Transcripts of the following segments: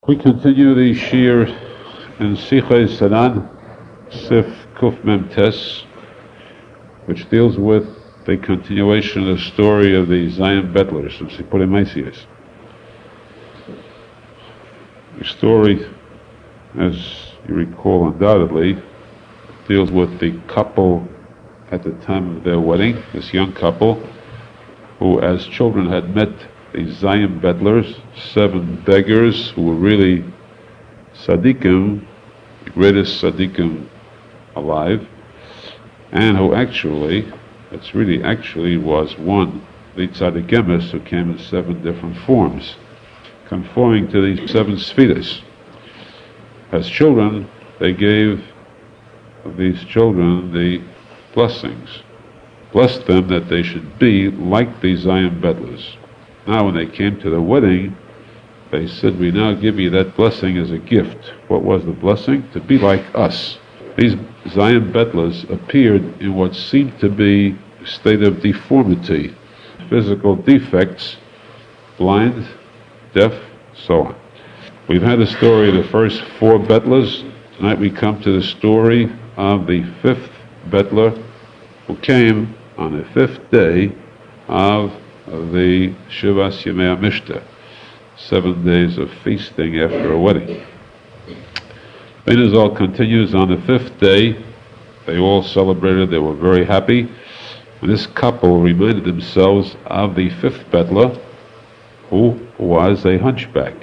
We continue the shir in Sichos HaRan, Sif Kuf Mem Tes, which deals with the continuation of the story of the Zion Betlers from Sipurim Maisius. The story, as you recall undoubtedly, deals with the couple at the time of their wedding, this young couple, who as children had met the Zion Betlers, 7 beggars who were really tzadikim, the greatest tzadikim alive, and who actually was one, the tzadikimis, who came in 7 different forms, conforming to these 7 sfiras. As children, they gave these children the blessings, blessed them that they should be like the Zion Betlers. Now when they came to the wedding, they said, we now give you that blessing as a gift. What was the blessing? To be like us. These Zion Betlers appeared in what seemed to be a state of deformity, physical defects, blind, deaf, so on. We've had the story of the first 4 Betlers. Tonight we come to the story of the 5th Betler, who came on the 5th day of the Shivas Yemei HaMishta, 7 days of feasting after a wedding. Arizal continues on the 5th day. They all celebrated, they were very happy. And this couple reminded themselves of the 5th Betler, who was a hunchback.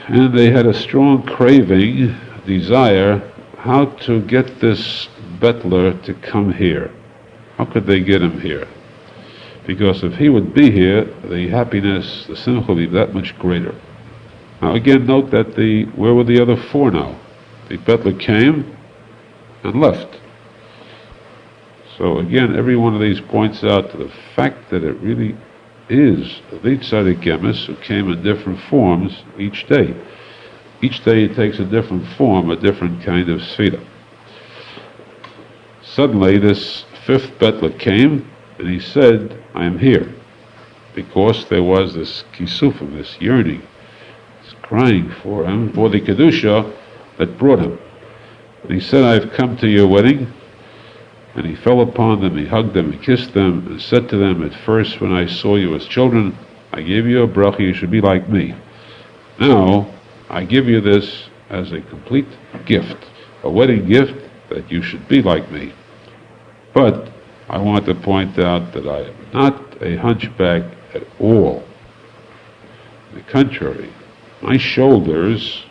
And they had a strong craving, desire, how to get this Betler to come here. How could they get him here? Because if he would be here, the happiness, the simcha would be that much greater. Now again, note that where were the other 4 now? The Betler came and left. So again, every one of these points out to the fact that it really is the tzadikimis who came in different forms each day. Each day it takes a different form, a different kind of sfira. Suddenly this 5th Betler came, and he said, I am here, because there was this kisufim, this yearning, this crying for him, for the kedusha that brought him. And he said, I've come to your wedding. And he fell upon them, he hugged them, he kissed them, and said to them, at first when I saw you as children, I gave you a bracha, you should be like me. Now, I give you this as a complete gift, a wedding gift, that you should be like me. But I want to point out that I am not a hunchback at all. On the contrary, my shoulders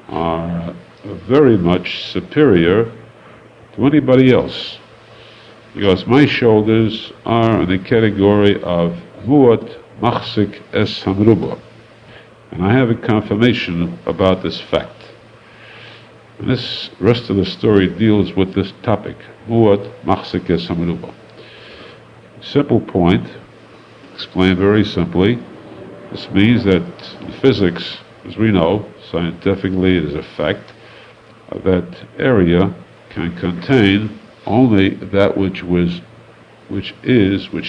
are very much superior to anybody else, because my shoulders are in the category of muat machzik es hamruba. And I have a confirmation about this fact. And this rest of the story deals with this topic, muat machzik es hamruba. Simple point, explained very simply. This means that in physics, as we know, scientifically it is a fact, that area can contain only that which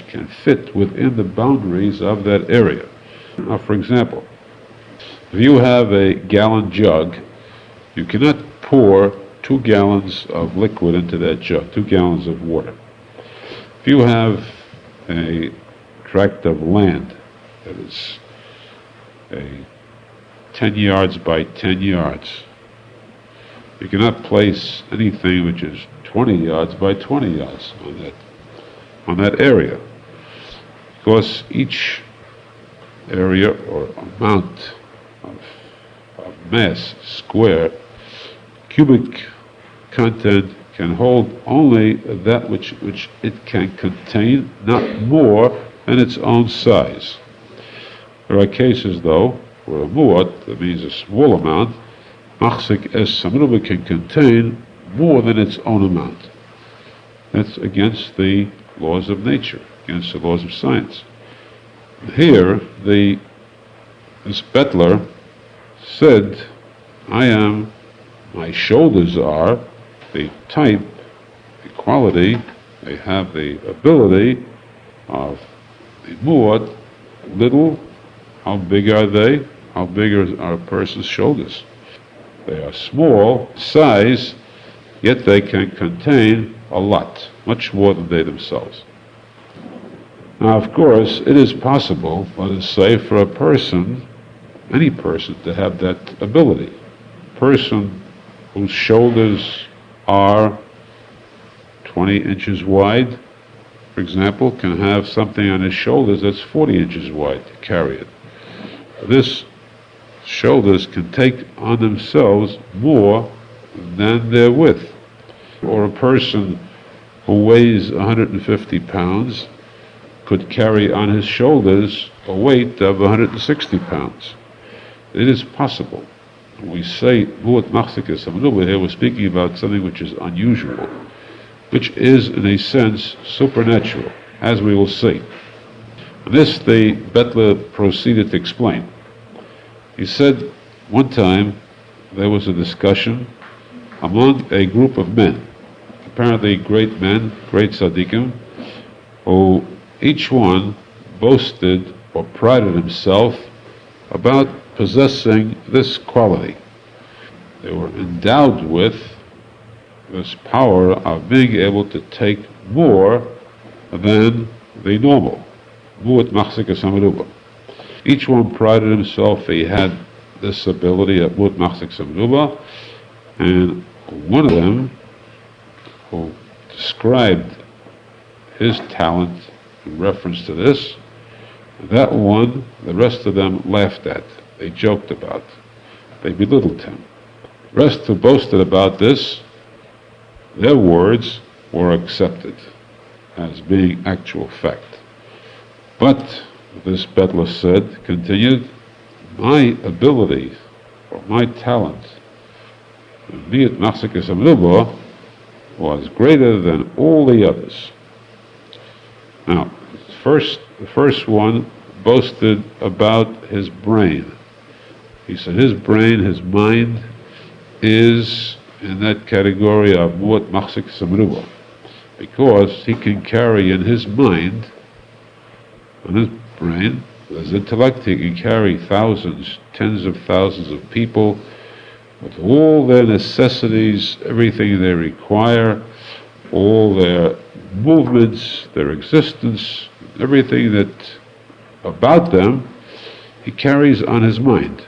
can fit within the boundaries of that area. Now, for example, if you have a gallon jug, you cannot pour 2 gallons of liquid into that jug, 2 gallons of water. If you have a tract of land that is 10 yards by 10 yards, you cannot place anything which is 20 yards by 20 yards on that area, because each area or amount of mass, square, cubic content can hold only that which it can contain, not more than its own size. There are cases, though, where a muat, that means a small amount, machzik es hamruba, can contain more than its own amount. That's against the laws of nature, against the laws of science. Here, this Betler said, my shoulders are the type, the quality, they have the ability of the muat, little. How big are they? How big are a person's shoulders? They are small size, yet they can contain a lot, much more than they themselves. Now, of course, it is possible, let us say, for a person, any person, to have that ability. A person whose shoulders are 20 inches wide, for example, can have something on his shoulders that's 40 inches wide to carry it. This shoulders can take on themselves more than their width. Or a person who weighs 150 pounds could carry on his shoulders a weight of 160 pounds. It is possible. When we say mu'at machzikas hamruba here, we're speaking about something which is unusual, which is, in a sense, supernatural, as we will see. And this the Bettler proceeded to explain. He said one time there was a discussion among a group of men, apparently great men, great tzaddikim, who each one boasted or prided himself about possessing this quality. They were endowed with this power of being able to take more than the normal. Mu'at machzikas hamruba. Each one prided himself he had this ability of mu'at machzikas hamruba, and one of them, who described his talent in reference to this, that one, the rest of them laughed at. They joked about. They belittled him. The rest who boasted about this, their words were accepted as being actual fact. But, this Bettler said, continued, my ability, or my talent, Mu'at machzikas hamruba, was greater than all the others. Now, the first one boasted about his brain. He said his brain, his mind, is in that category of mu'at machzikas hamruba, because he can carry in his mind, in his brain, his intellect, he can carry thousands, tens of thousands of people with all their necessities, everything they require, all their movements, their existence, everything that about them, he carries on his mind,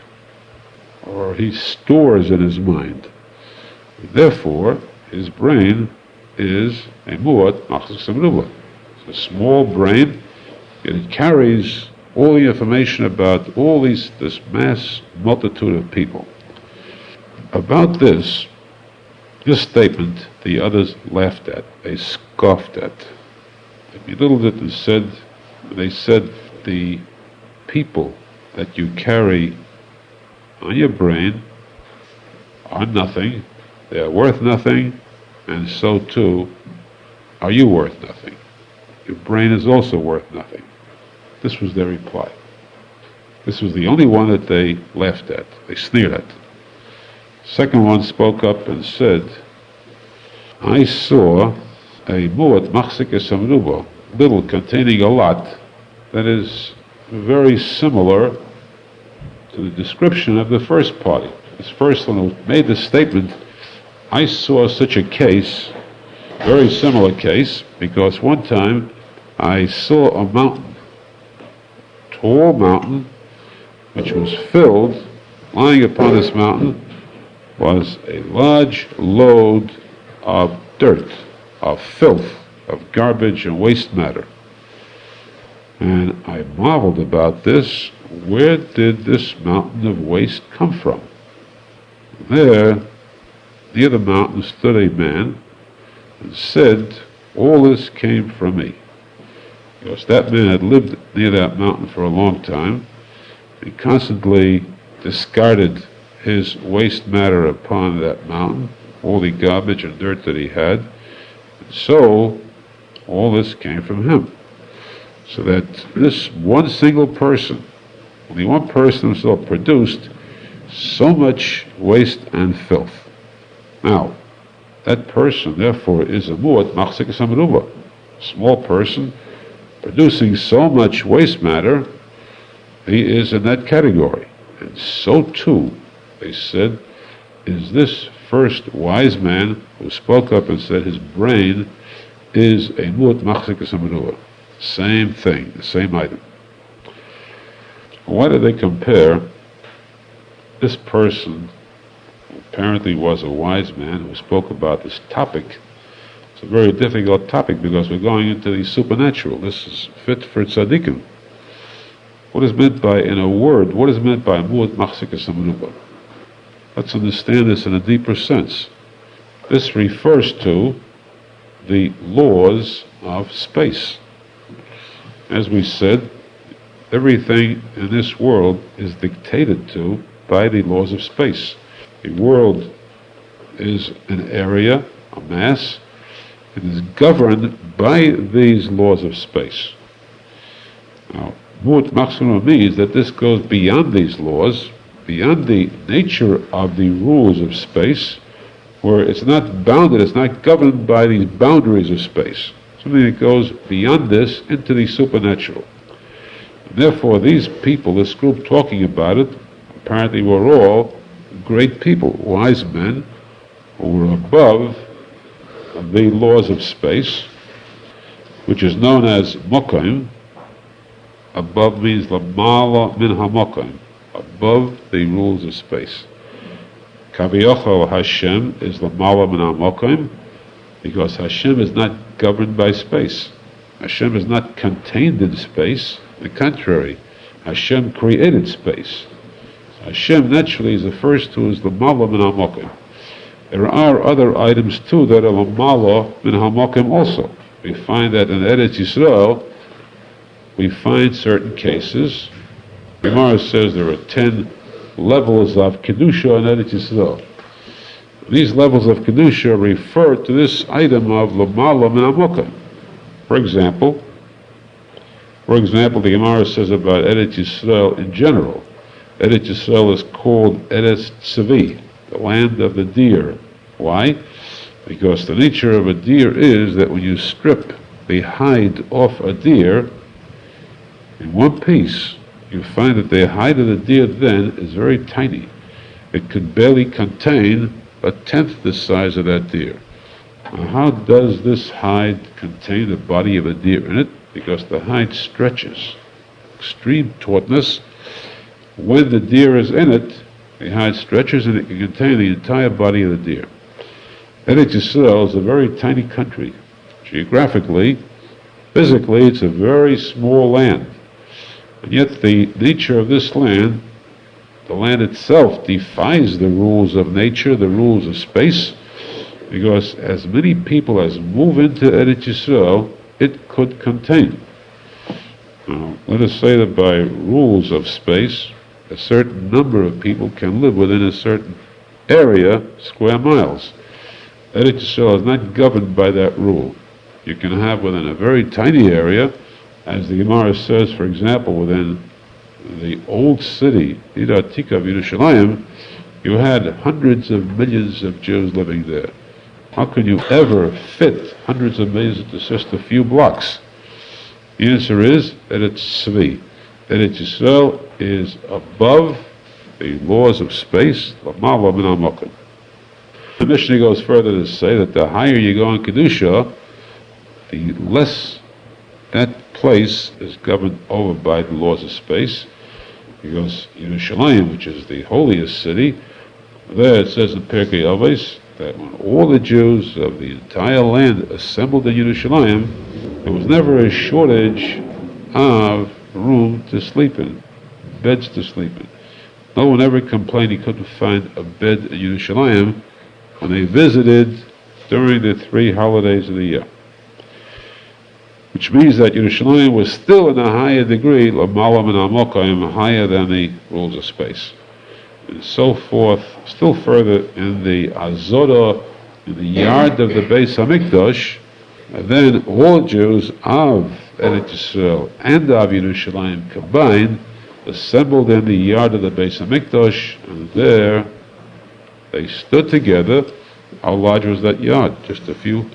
or he stores in his mind. Therefore, his brain is a mu'at machzikas hamruba. It's a small brain, yet it carries all the information about all this mass multitude of people. About this statement, the others laughed at, they scoffed at. They belittled it and they said, the people that you carry on your brain are nothing, they are worth nothing, and so too are you worth nothing. Your brain is also worth nothing. This was their reply. This was the only one that they laughed at, they sneered at. Second one spoke up and said, I saw a mu'at machzikas hamruba, little containing a lot, that is very similar to the description of the first party. This first one who made the statement, I saw such a case, very similar case, because one time I saw a mountain, tall mountain, which was filled, lying upon this mountain was a large load of dirt, of filth, of garbage and waste matter. And I marveled about this. Where did this mountain of waste come from? There, near the mountain, stood a man and said, all this came from me. Because that man had lived near that mountain for a long time. He constantly discarded his waste matter upon that mountain, all the garbage and dirt that he had. And so, all this came from him. So that this one single person, only one person himself, produced so much waste and filth. Now, that person, therefore, is a mu'at machzikas hamruba. Small person, producing so much waste matter, he is in that category. And so too, they said, is this first wise man who spoke up and said his brain is a mut machzikas hamenuah. Same thing, the same item. Why did they compare this person, who apparently was a wise man who spoke about this topic? It's a very difficult topic because we're going into the supernatural. This is fit for tzadikim. What is meant by, in a word, what is meant by mut machzikas hamenuah? Let's understand this in a deeper sense. This refers to the laws of space. As we said, everything in this world is dictated to by the laws of space. The world is an area, a mass. It is governed by these laws of space. Now, mut machzikas means that this goes beyond these laws, beyond the nature of the rules of space, where it's not bounded, it's not governed by these boundaries of space. Something that goes beyond this into the supernatural. And therefore, these people, this group talking about it, apparently were all great people, wise men, who were above the laws of space, which is known as mokaim. Above means lamala min hamokaim, above the rules of space. Kaviyachal Hashem is lamala min hamokaim, because Hashem is not governed by space. Hashem is not contained in space. On the contrary, Hashem created space. Hashem naturally is the first who is lamala min hamokaim. There are other items too that are lamala min hamokaim also. We find that in Eretz Yisrael, we find certain cases. The Gemara says there are 10 levels of Kedusha in Eretz Yisrael. These levels of Kedusha refer to this item of Lamala min hamokaim. For example, the Gemara says about Eretz Yisrael in general. Eretz Yisrael is called Eretz Tzavi, the land of the deer. Why? Because the nature of a deer is that when you strip the hide off a deer in one piece, you find that the hide of the deer then is very tiny. It could barely contain a tenth the size of that deer. Now, how does this hide contain the body of a deer in it? Because the hide stretches. Extreme tautness. When the deer is in it, the hide stretches and it can contain the entire body of the deer. Eretz Yisrael is a very tiny country. Geographically, physically, it's a very small land. And yet the nature of this land, the land itself, defies the rules of nature, the rules of space, because as many people as move into Eretz Yisrael, it could contain. Now, let us say that by rules of space, a certain number of people can live within a certain area, square miles. Eretz Yisrael is not governed by that rule. You can have within a very tiny area, as the Gemara says, for example, within the old city, Ida Tika of Yerushalmi, you had hundreds of millions of Jews living there. How can you ever fit hundreds of millions into just a few blocks? The answer is that it's Tzvi. Eretz Yisrael is above the laws of space. The Mishnah goes further to say that the higher you go in Kedusha, the less that place is governed over by the laws of space, because Yerushalmi, which is the holiest city, there it says in Pirkei Avos that when all the Jews of the entire land assembled in Yerushalmi, there was never a shortage of room to sleep in, beds to sleep in. No one ever complained he couldn't find a bed in Yerushalmi when they visited during the 3 holidays of the year. Which means that Yerushalmi was still in a higher degree, l'mala min hamokaim, higher than the rules of space. And so forth, still further in the Azodah, in the yard of the Beis HaMikdash, and then all Jews of Eretz Yisrael and of Yerushalmi combined, assembled in the yard of the Beis HaMikdash, and there they stood together. How large was that yard? Just a few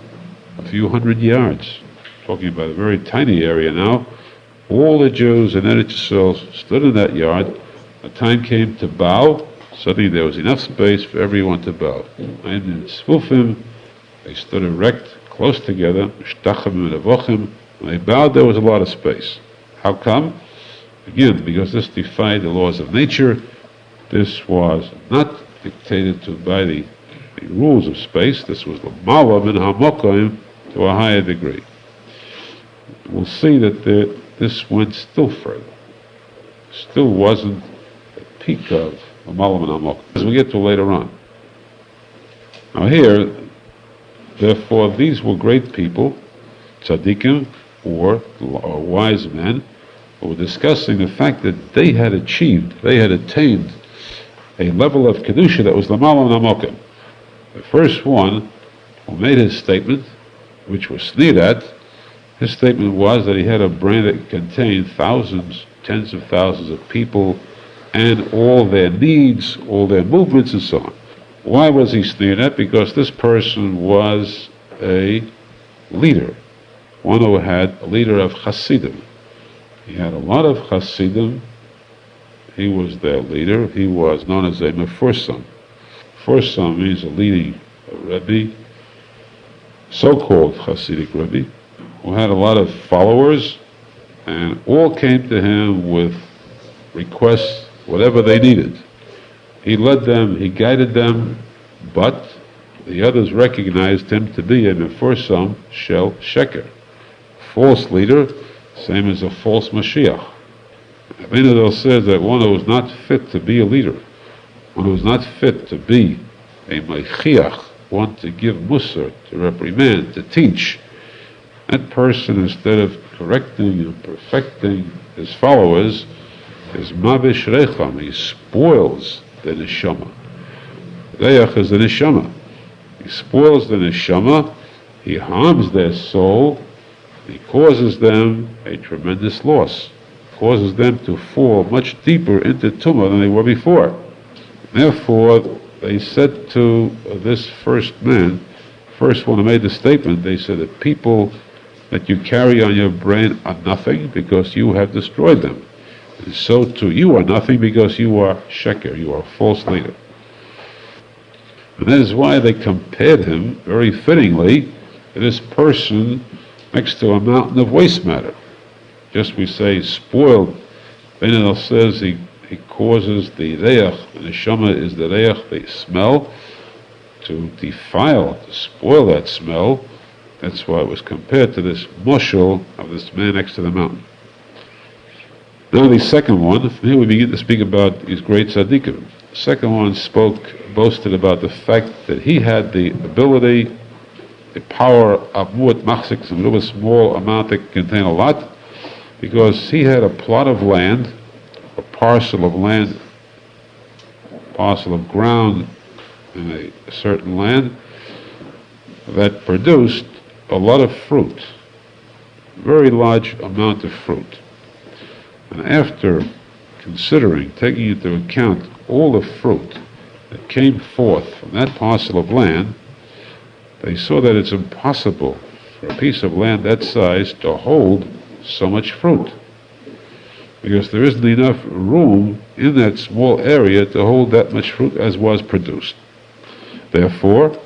hundred yards. Talking about a very tiny area now. All the Jews in Eretz Yisrael stood in that yard, a time came to bow. Suddenly there was enough space for everyone to bow. And in Tzvufim, they stood erect, close together. When they bowed, there was a lot of space. How come? Again, because this defied the laws of nature. This was not dictated to by the rules of space. This was l'mala min hamokim to a higher degree. We'll see that this went still further. Still wasn't the peak of l'mala min hamokim, as we get to later on. Now here, therefore, these were great people, tzadikim, or wise men, who were discussing the fact that they had attained a level of kedusha that was l'mala min hamokim. The first one who made his statement, which was sneered at, his statement was that he had a brain that contained thousands, tens of thousands of people, and all their needs, all their movements, and so on. Why was he sneered at? Because this person was a leader, one who had a leader of Chassidim. He had a lot of Chassidim. He was their leader. He was known as a mefursam. Mefursam means a leading Rebbe, so-called Hasidic Rebbe, who had a lot of followers, and all came to him with requests, whatever they needed. He led them, he guided them, but the others recognized him to be a mefursam shel sheker, false leader, same as a false Mashiach. Arizal says that one who is not fit to be a leader, one who is not fit to be a meichiach, one to give musar, to reprimand, to teach, that person, instead of correcting and perfecting his followers, is mavish recham, he spoils the neshama. Reach is the neshama. He spoils the neshama, he harms their soul, he causes them a tremendous loss, causes them to fall much deeper into tumah than they were before. Therefore, they said to this first man, first one who made the statement, they said that people that you carry on your brain are nothing because you have destroyed them. And so too, you are nothing because you are sheker, you are a false leader. And that is why they compared him, very fittingly, to this person next to a mountain of waste matter. Just we say spoiled. Arizal says he causes the reach, the neshama is the reich, the smell, to defile, to spoil that smell. That's why it was compared to this mushal of this man next to the mountain. Now the second one, here we begin to speak about these great tzaddikim. The second one boasted about the fact that he had the ability, the power of mu'at machzik, some little small amount that can contain a lot, because he had a plot of land, a parcel of land, parcel of ground in a certain land that produced a lot of fruit, very large amount of fruit. And after considering, taking into account all the fruit that came forth from that parcel of land, they saw that it's impossible for a piece of land that size to hold so much fruit, because there isn't enough room in that small area to hold that much fruit as was produced. Therefore,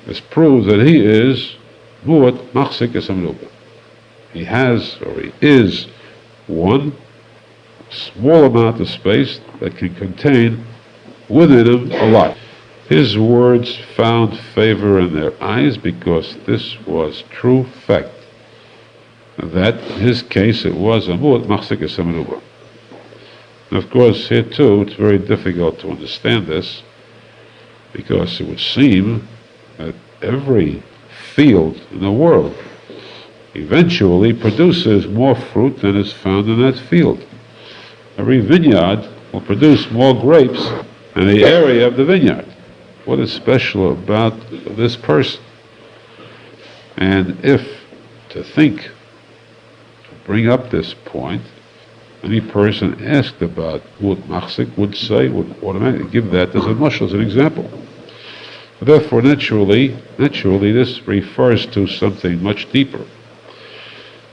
this proves that he is mu'at machzik esamruba. He has, or he is, one small amount of space that can contain within him a lot. His words found favor in their eyes because this was true fact. That in his case it was a mu'at machzik esamruba. And of course here too it's very difficult to understand this, because it would seem that every field in the world eventually produces more fruit than is found in that field. Every vineyard will produce more grapes in the area of the vineyard. What is special about this person? And if to think, to bring up this point, any person asked about mu'at machzik would automatically give that as a mashal, as an example. Therefore, naturally, this refers to something much deeper.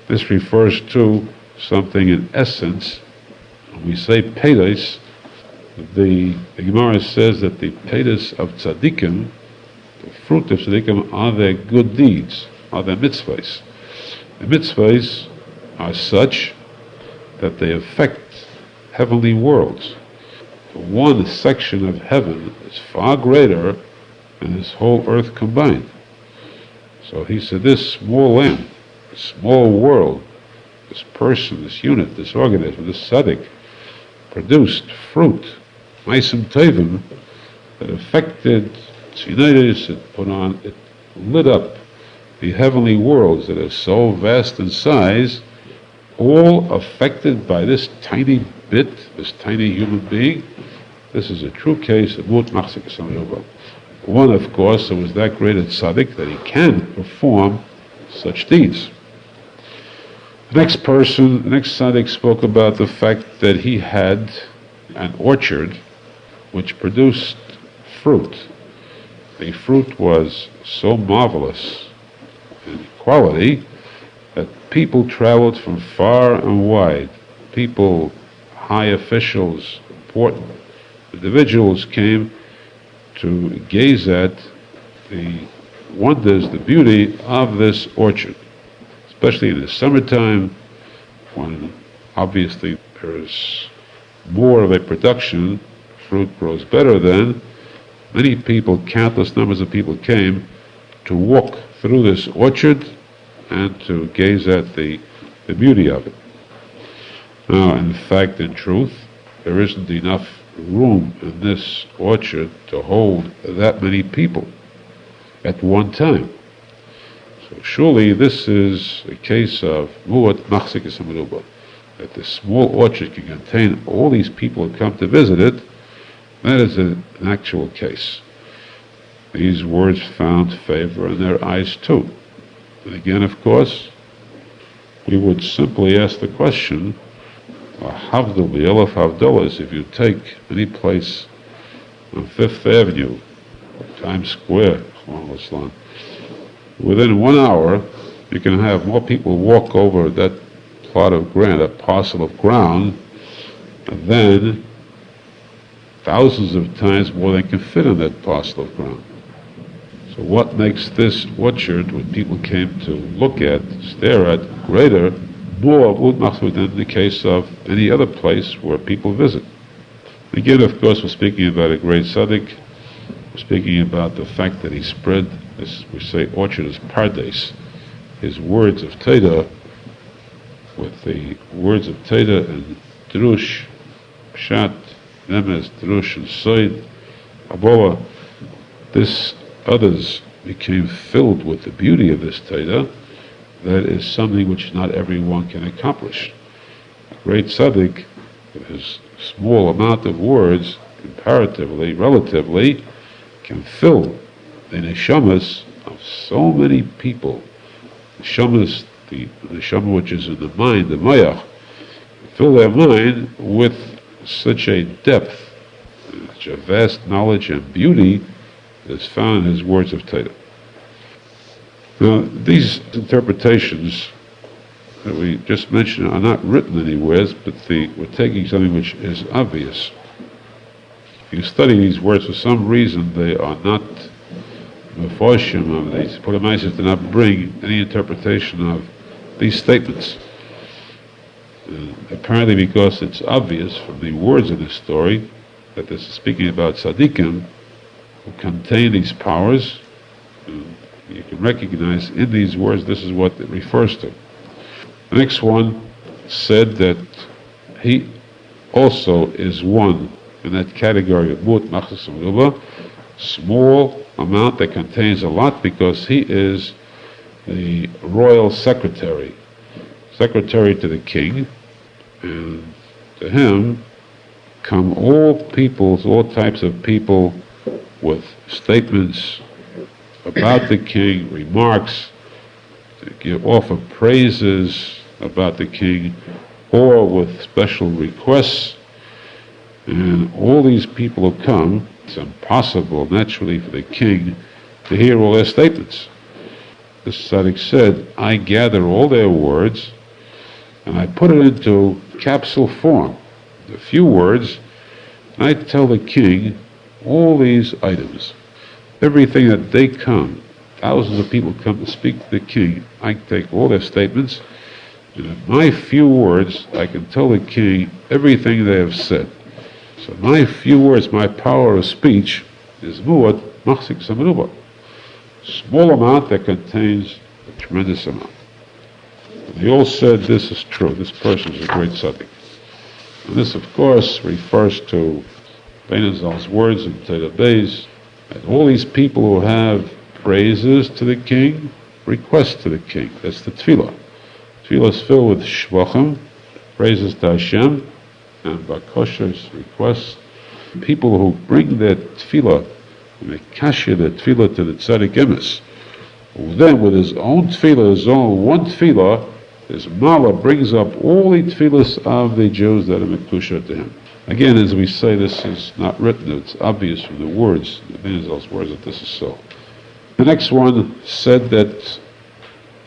This refers to something in essence. When we say peiros, The Gemara says that the paytas of tzadikim, the fruit of tzadikim, are their good deeds, are their mitzvahs. The mitzvahs are such that they affect heavenly worlds. One section of heaven is far greater than this whole earth combined. So he said this small land, this small world, this person, this unit, this organism, this tzadik, produced fruit, ma'asim tovim, that affected tzinitis, it lit up the heavenly worlds that are so vast in size, all affected by this tiny bit, this tiny human being. This is a true case of mut machzik esamruba. One, of course, who was that great a tzaddik that he can perform such deeds. The next tzaddik spoke about the fact that he had an orchard which produced fruit. The fruit was so marvelous in quality that people traveled from far and wide. People, high officials, important individuals came to gaze at the wonders, the beauty of this orchard, especially in the summertime when obviously there's more of a production, fruit grows better then. Many people, countless numbers of people came to walk through this orchard and to gaze at the beauty of it. Now, in fact, in truth, there isn't enough room in this orchard to hold that many people at one time. So surely this is a case of muat machzik esamruba, that this small orchard can contain all these people who come to visit it. That is an actual case. These words found favor in their eyes too. And again, of course, we would simply ask the question, Havdol b'Yelef Havdolas, if you take any place on Fifth Avenue, Times Square, within 1 hour, you can have more people walk over that plot of ground, that parcel of ground, than thousands of times more than can fit on that parcel of ground. So what makes this orchard, what people came to look at, stare at, greater, more than the case of any other place where people visit? Again, of course, we're speaking about a great tzaddik. We're speaking about the fact that he spread, as we say, orchard is pardes, his words of Torah, with the words of Torah and drush, pshat, nemes, drush, and soid, aboa. This others became filled with the beauty of this Torah. That is something which not everyone can accomplish. A great tzaddik, with his small amount of words, comparatively, relatively, can fill the neshamas of so many people. Neshamas, the neshama which is in the mind, the mayach, fill their mind with such a depth, such a vast knowledge and beauty that is found in his words of Torah. Now, these interpretations that we just mentioned are not written anywhere, but we're taking something which is obvious. If you study these words, for some reason they are not mefoshim, they put a message to not bring any interpretation of these statements. Apparently because it's obvious from the words of this story that this is speaking about tzaddikim who contain these powers. You can recognize in these words this is what it refers to. The next one said that he also is one in that category of mut machzik esamruba, small amount that contains a lot, because he is the royal secretary to the king, and to him come all peoples, all types of people with statements about the king, remarks, to offer praises about the king, or with special requests. And all these people who come, it's impossible naturally for the king to hear all their statements. The tzaddik said, I gather all their words and I put it into capsule form. A few words And I tell the king all these items, everything that they come, thousands of people come to speak to the king. I take all their statements, and in my few words, I can tell the king everything they have said. So my few words, my power of speech, is muad machzik samaruba. Small amount that contains a tremendous amount. And they all said this is true. This person is a great tzadik. And this, of course, refers to Arizal's words in Torah Beggars, and all these people who have praises to the king, requests to the king. That's the tefillah. Tefillah is filled with shvachim, praises to Hashem, and bakoshes, requests. People who bring their tefillah, and they kasher their tefillah to the tzadik emes, who then with his own tefillah, his own one tefillah, his mala brings up all the tefillahs of the Jews that are mektusha to him. Again, as we say, this is not written, it's obvious from the words, the Arizal's words, that this is so. The next one said that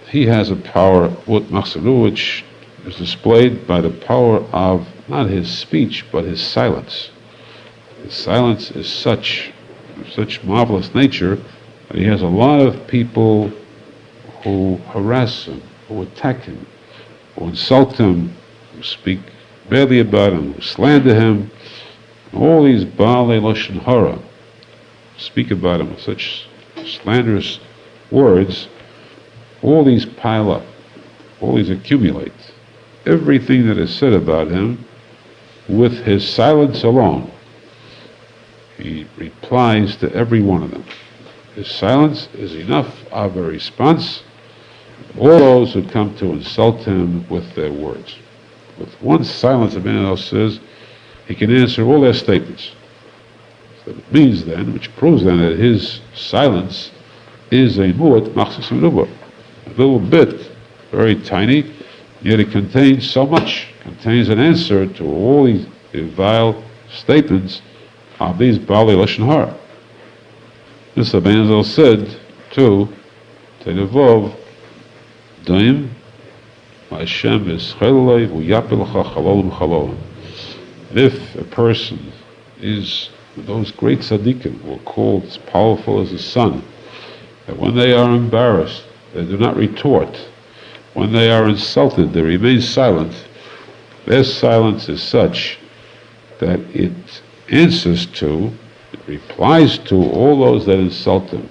he has a power, which is displayed by the power of not his speech, but his silence. His silence is such marvelous nature that he has a lot of people who harass him, who attack him, who insult him, who speak badly about him, who slander him. All these Baalei Lashon Hara speak about him with such slanderous words. All these pile up, all these accumulate. Everything that is said about him, with his silence alone, he replies to every one of them. His silence is enough of a response to all those who come to insult him with their words. With one silence, a man else says, he can answer all their statements. So it means then, which proves then that his silence is a mu'at machzis menuba. A little bit, very tiny, yet it contains so much, contains an answer to all these vile statements of these Baalei Lashon Hara. This Arizal said to Tedevov, Daim, Hashem is chelei v'yapilcha chalolim chalolim. If a person is those great tzaddikim who are called as powerful as the sun, that when they are embarrassed, they do not retort. When they are insulted, they remain silent. Their silence is such that it answers to, it replies to all those that insult him,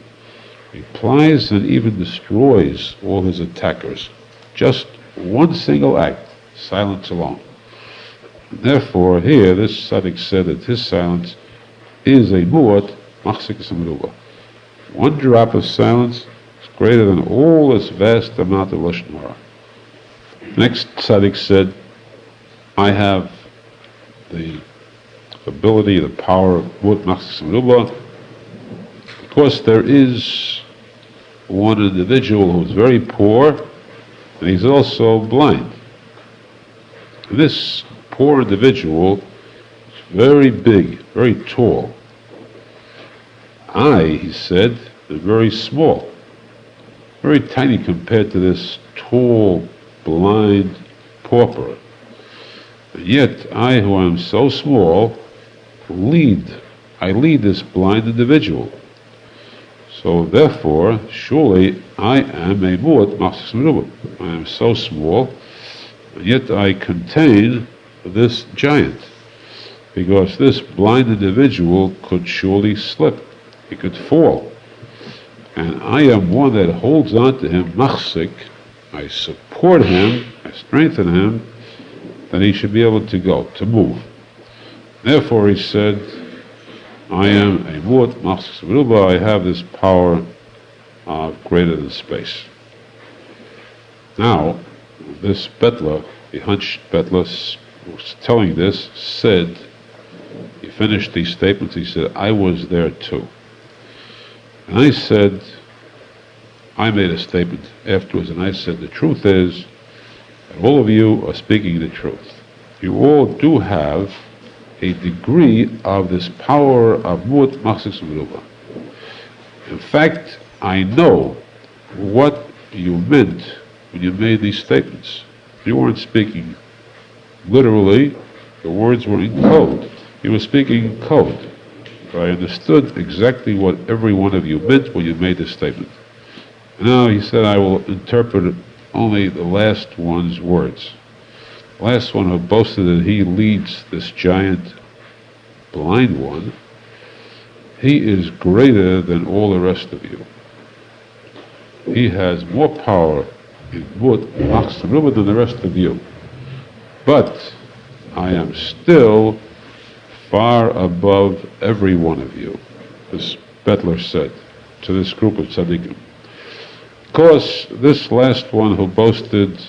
replies and even destroys all his attackers. Just one single act, silence alone. And therefore, here, this tzaddik said that his silence is a mu'at machzik menuba. One drop of silence is greater than all this vast amount of Lashon Hara. Next tzaddik said, I have the ability, the power of mu'at machzik menuba. Of course, there is one individual who is very poor, and he's also blind. This poor individual is very big, very tall. I, he said, am very small, very tiny compared to this tall, blind pauper. And yet, I, who am so small, I lead this blind individual. So therefore, surely I am a mu'at machzis menuba. I am so small, and yet I contain this giant, because this blind individual could surely slip. He could fall. And I am one that holds on to him, machzik. I support him, I strengthen him, that he should be able to go, to move. Therefore, he said, I am a mu'at machzis menuba. I have this power greater than space. Now, this Betler, the hunched Betler, who was telling this, said, he finished these statements, he said, I was there too. And I said, I made a statement afterwards, and I said, the truth is that all of you are speaking the truth. You all do have a degree of this power of mu'at machzis menuba. In fact, I know what you meant when you made these statements. You weren't speaking literally, the words were in code. He was speaking code. But I understood exactly what every one of you meant when you made this statement. And now he said, I will interpret only the last one's words. The last one who boasted that he leads this giant blind one, he is greater than all the rest of you. He has more power in Mut than the rest of you. But I am still far above every one of you, this Bettler said to this group of tzaddikim. Because this last one who boasted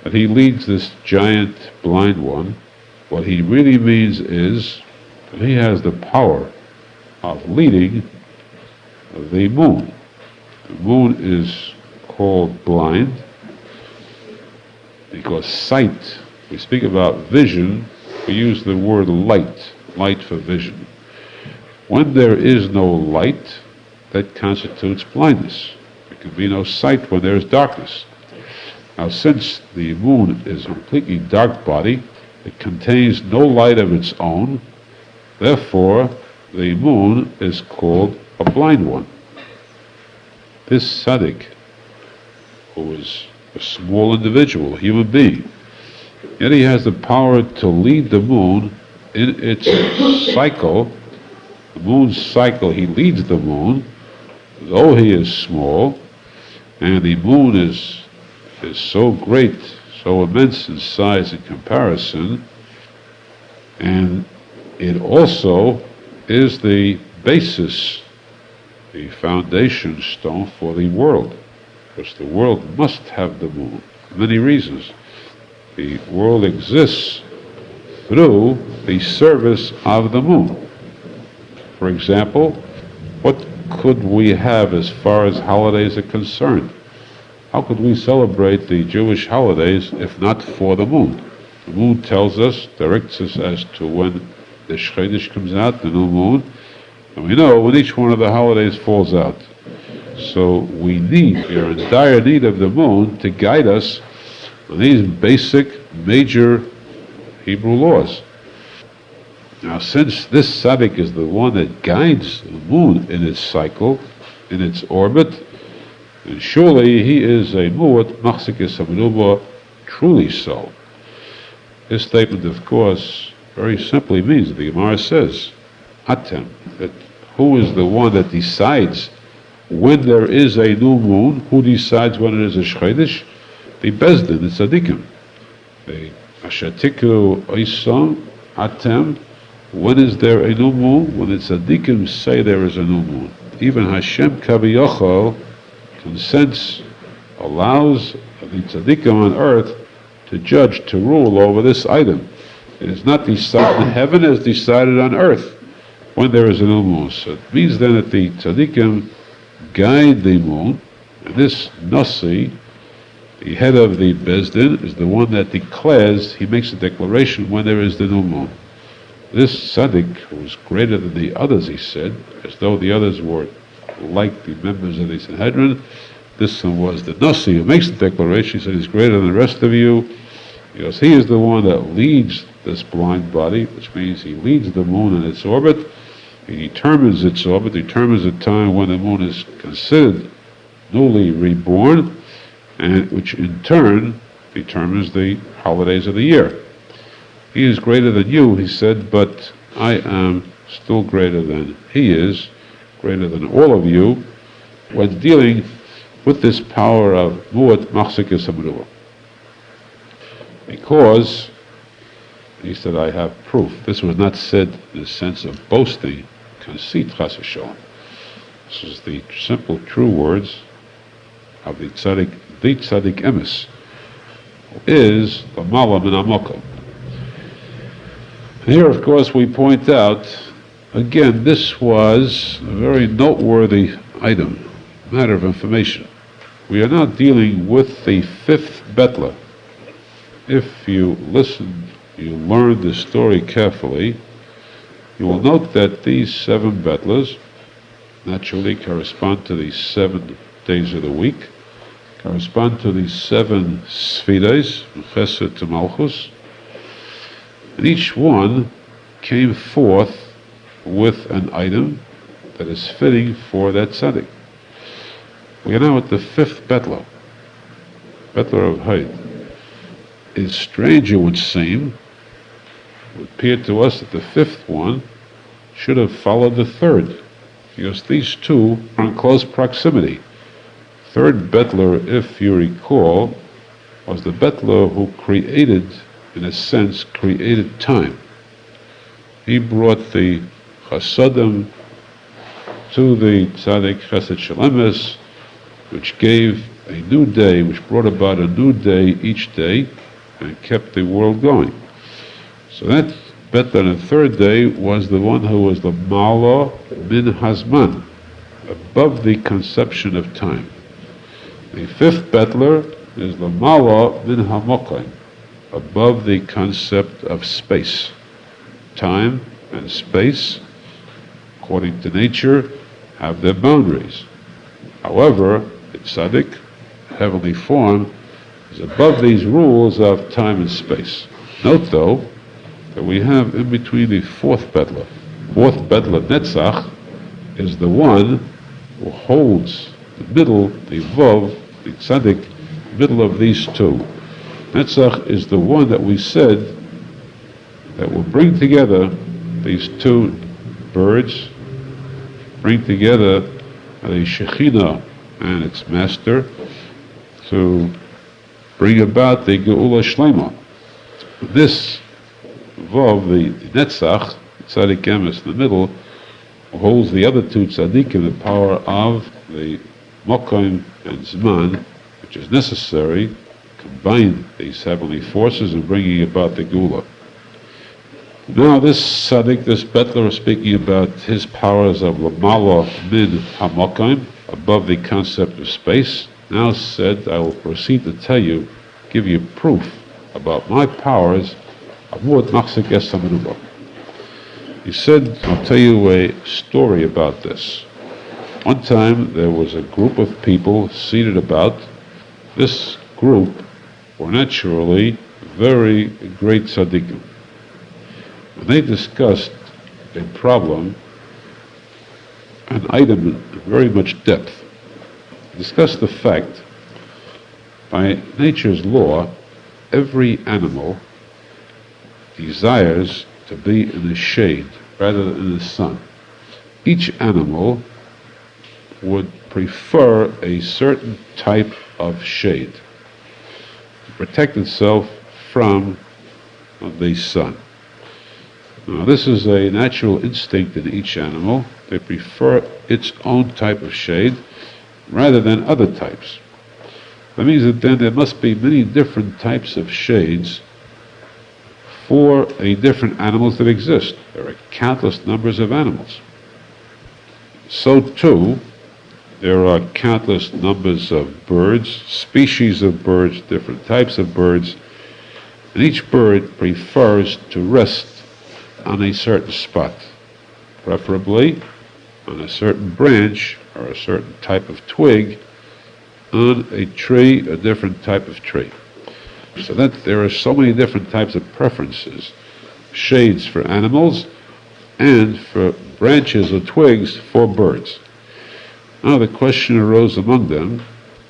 that he leads this giant blind one, what he really means is that he has the power of leading the moon. The moon is called blind because sight, we speak about vision, we use the word light for vision. When there is no light, that constitutes blindness. There can be no sight when there is darkness. Now, since the moon is a completely dark body, it contains no light of its own, therefore the moon is called a blind one. This tzadik, who is a small individual, a human being, yet he has the power to lead the moon in its cycle. The moon's cycle, he leads the moon, though he is small, and the moon is so great, so immense in size in comparison, and it also is the basis, the foundation stone for the world, because the world must have the moon for many reasons. The world exists through the service of the moon. For example, what could we have as far as holidays are concerned? How could we celebrate the Jewish holidays if not for the moon? The moon tells us, directs us as to when the Chodesh comes out, the new moon, and we know when each one of the holidays falls out. So we are in dire need of the moon to guide us on these basic, major Hebrew laws. Now, since this tzaddik is the one that guides the moon in its cycle, in its orbit, and surely he is a mu'at machzikis hamenuba, truly so. This statement, of course, very simply means, the Gemara says, Atem, that who is the one that decides when there is a new moon? Who decides when it is a Chodesh? The Bezdin, the tzaddikim. The Ashatiku Oisam, Atem, when is there a new moon? When the tzaddikim say there is a new moon. Even Hashem Kaviyachal consents, allows the tzaddikim on earth to judge, to rule over this item. It is not decided in heaven, it is decided on earth when there is a new moon. So it means then that the tzaddikim guide the moon, and this Nasi, the head of the Bezdin, is the one that declares, he makes a declaration when there is the new moon. This tzaddik, who was greater than the others, he said, as though the others were like the members of the Sanhedrin, this one was the Nasi who makes the declaration. He said he's greater than the rest of you, because he is the one that leads this blind body, which means he leads the moon in its orbit. He determines its orbit, determines the time when the moon is considered newly reborn, and which in turn determines the holidays of the year. He is greater than you, he said, but I am still greater than he is, greater than all of you, when dealing with this power of mu'at machzikis hamenuba. Because, he said, I have proof. This was not said in the sense of boasting, conceit, chas v'shalom. This is the simple, true words of the tzaddik emes, who is the malam in amokum. Here, of course, we point out, again, this was a very noteworthy item, matter of information. We are now dealing with the fifth Bettler. If you listen, you learn the story carefully, you will note that these 7 Bettlers naturally correspond to the 7 days of the week, correspond to the 7 Sfidas, from Chesed to Malchus, and each one came forth with an item that is fitting for that tzadik. We are now at the fifth Betler of Hayd. It's strange, it would seem, it would appear to us that the fifth one should have followed the third, because these two are in close proximity. Third Betler, if you recall, was the Betler who created, in a sense, created time. He brought the Chasadim to the Tzadik Chesed Shalemes, which gave a new day, which brought about a new day each day, and kept the world going. So that Betler, the third day, was the one who was the Mala Min Hazman, above the conception of time. The fifth Betler is the Mala Min Hamokai, above the concept of space. Time and space, according to nature, have their boundaries. However, the tzadik, heavenly form, is above these rules of time and space. Note, though, that we have in between the fourth Betler. Fourth Betler, Netzach, is the one who holds the middle, the Vav, the tzadik, middle of these two. Netzach is the one that we said that will bring together these two birds, bring together the Shekhinah and its master to bring about the Geula Shlema. This Vav, the Netzach, Tzadik Emes in the middle, holds the other two Tzadik in the power of the Mokim and Zman, which is necessary, combine these heavenly forces in bringing about the Geula. Now this Tzadik, this Betler, is speaking about his powers of Lamala Min Hamokim, above the concept of space. Now said, I will proceed to tell you, give you proof about my powers. He said, I'll tell you a story about this. One time there was a group of people seated about. This group were naturally very great tzaddikim. And they discussed a problem, an item in very much depth. They discussed the fact, by nature's law, every animal desires to be in the shade rather than in the sun. Each animal would prefer a certain type of shade to protect itself from the sun. Now, this is a natural instinct in each animal. They prefer its own type of shade rather than other types. That means that then there must be many different types of shades for the different animals that exist. There are countless numbers of animals. So too, there are countless numbers of birds, species of birds, different types of birds, and each bird prefers to rest on a certain spot, preferably on a certain branch or a certain type of twig on a tree, a different type of tree. So that there are so many different types of preferences, shades for animals and for branches or twigs for birds. Now the question arose among them,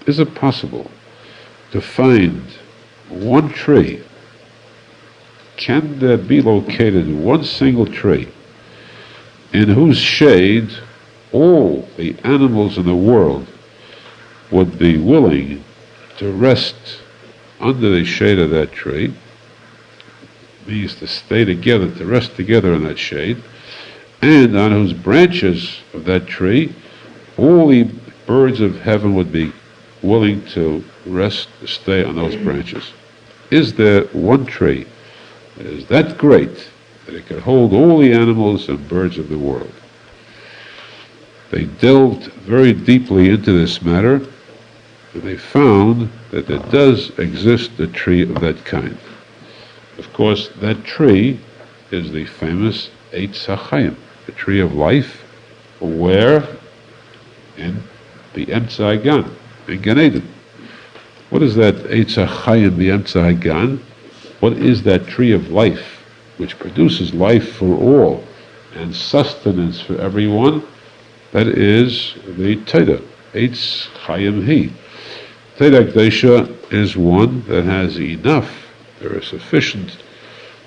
is it possible to find one tree? Can there be located one single tree in whose shade all the animals in the world would be willing to rest under the shade of that tree? Means to stay together, to rest together in that shade, and on whose branches of that tree all the birds of heaven would be willing to rest, to stay on those branches. Is there one tree that is that great that it could hold all the animals and birds of the world? They delved very deeply into this matter, and they found that there does exist a tree of that kind. Of course, that tree is the famous Eitz HaChaim, the tree of life, where? In the Emtza Hagan, in Gan Eden. What is that Eitz HaChaim, the Emtza Hagan? What is that tree of life which produces life for all and sustenance for everyone, that is the Torah, Eitz Chayim Hi. Torah Kedusha is one that has enough, there is sufficient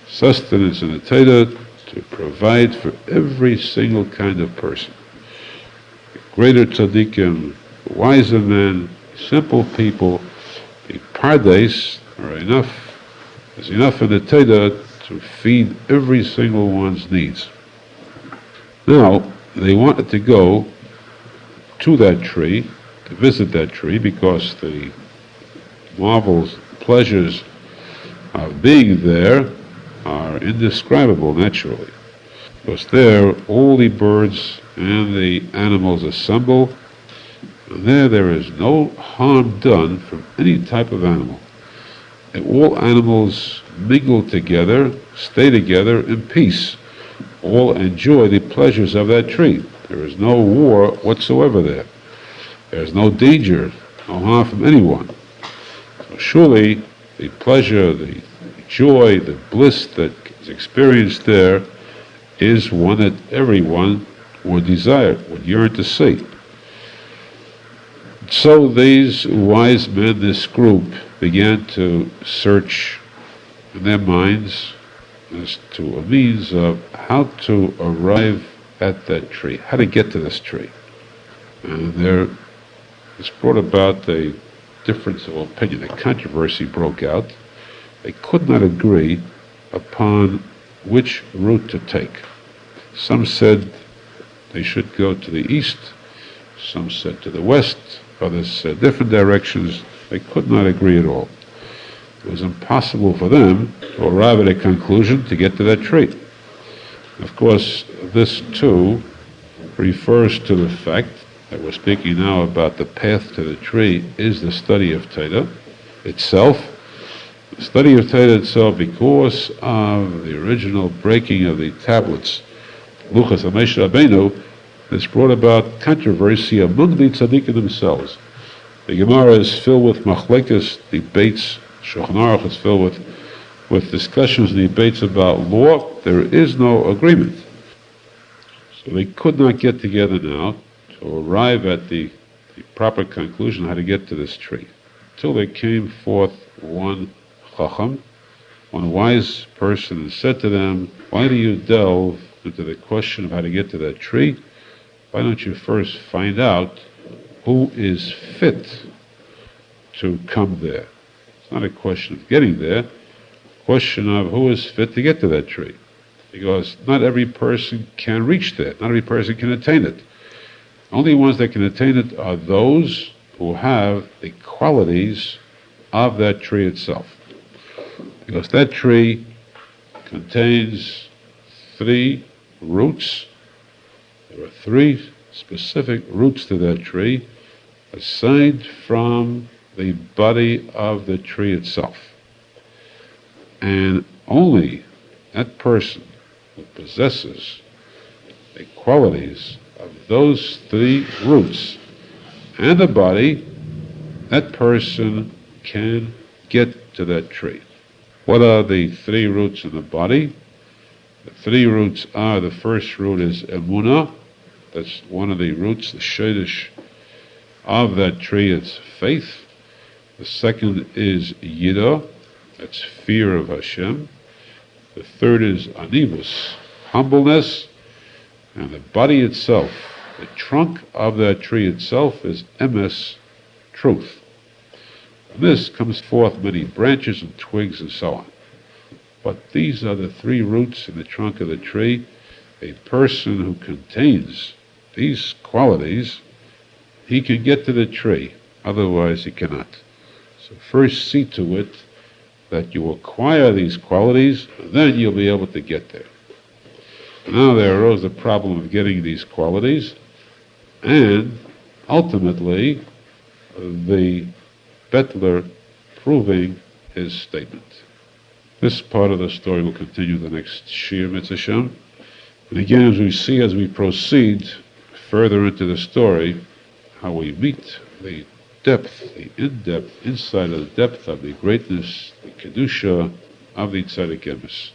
sustenance in the Torah to provide for every single kind of person. Greater tzaddikim, wiser men, simple people, the pardes are enough. There's enough in the Torah to feed every single one's needs. Now, they wanted to go to that tree, to visit that tree, because the marvels, pleasures of being there are indescribable naturally. Because there, all the birds and the animals assemble, and there is no harm done from any type of animal. And all animals mingle together, stay together in peace. All enjoy the pleasures of that tree. There is no war whatsoever there. There is no danger, no harm from anyone. So surely the pleasure, the joy, the bliss that is experienced there is one that everyone would desire, would yearn to see. So these wise men, this group, began to search in their minds as to a means of how to arrive at that tree, how to get to this tree. And this brought about a difference of opinion, a controversy broke out. They could not agree upon which route to take. Some said they should go to the east, some said to the west, others said different directions. They could not agree at all. It was impossible for them to arrive at a conclusion to get to that tree. Of course, this too refers to the fact that we're speaking now about the path to the tree is the study of Torah itself. The study of Torah itself, because of the original breaking of the tablets, Luchas Moshe Rabbeinu, has brought about controversy among the tzaddikim themselves. The Gemara is filled with machlekas, debates. Shulchan Aruch is filled with discussions and debates about law. There is no agreement. So they could not get together now to arrive at the proper conclusion how to get to this tree. Until there came forth one chacham, one wise person, and said to them, why do you delve into the question of how to get to that tree? Why don't you first find out who is fit to come there? It's not a question of getting there, a question of who is fit to get to that tree. Because not every person can reach there, not every person can attain it. Only ones that can attain it are those who have the qualities of that tree itself. Because that tree contains 3 roots. There are 3 specific roots to that tree, aside from the body of the tree itself. And only that person who possesses the qualities of those 3 roots and the body, that person can get to that tree. What are the 3 roots in the body? The 3 roots are, the first root is emunah. That's one of the roots, the shadish of that tree, it's faith. The second is yidah, that's fear of Hashem. The third is anivus, humbleness. And the body itself, the trunk of that tree itself, is emes, truth. From this comes forth many branches and twigs and so on. But these are the 3 roots in the trunk of the tree. A person who contains these qualities, he can get to the tree, otherwise he cannot. So first see to it that you acquire these qualities, and then you'll be able to get there. Now there arose the problem of getting these qualities, and ultimately the bettler proving his statement. This part of the story will continue the next Shir Mitzvah Shem. And again, as we see, as we proceed further into the story, how we meet the depth, the in-depth, inside of the depth of the greatness, the kedusha of the tzaddik emes.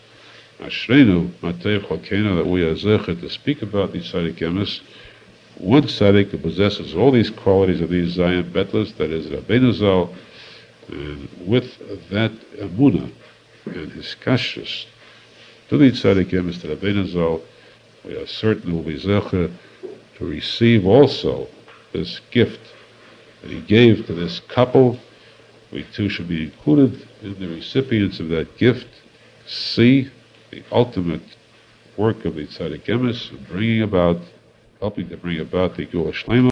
Ashrenu Matev Chalkenu, that we are zecher to speak about these tzadik emes. One tzadik who possesses all these qualities of these Zion Betlers, that is Rabbeinu Zal, and with that emunah and his kashrus to the tzadik emes, to Rabbeinu Zal, we are certain will be zecher to receive also this gift that he gave to this couple. We too should be included in the recipients of that gift, see the ultimate work of the tzadik emes, helping to bring about the Gula Shlema.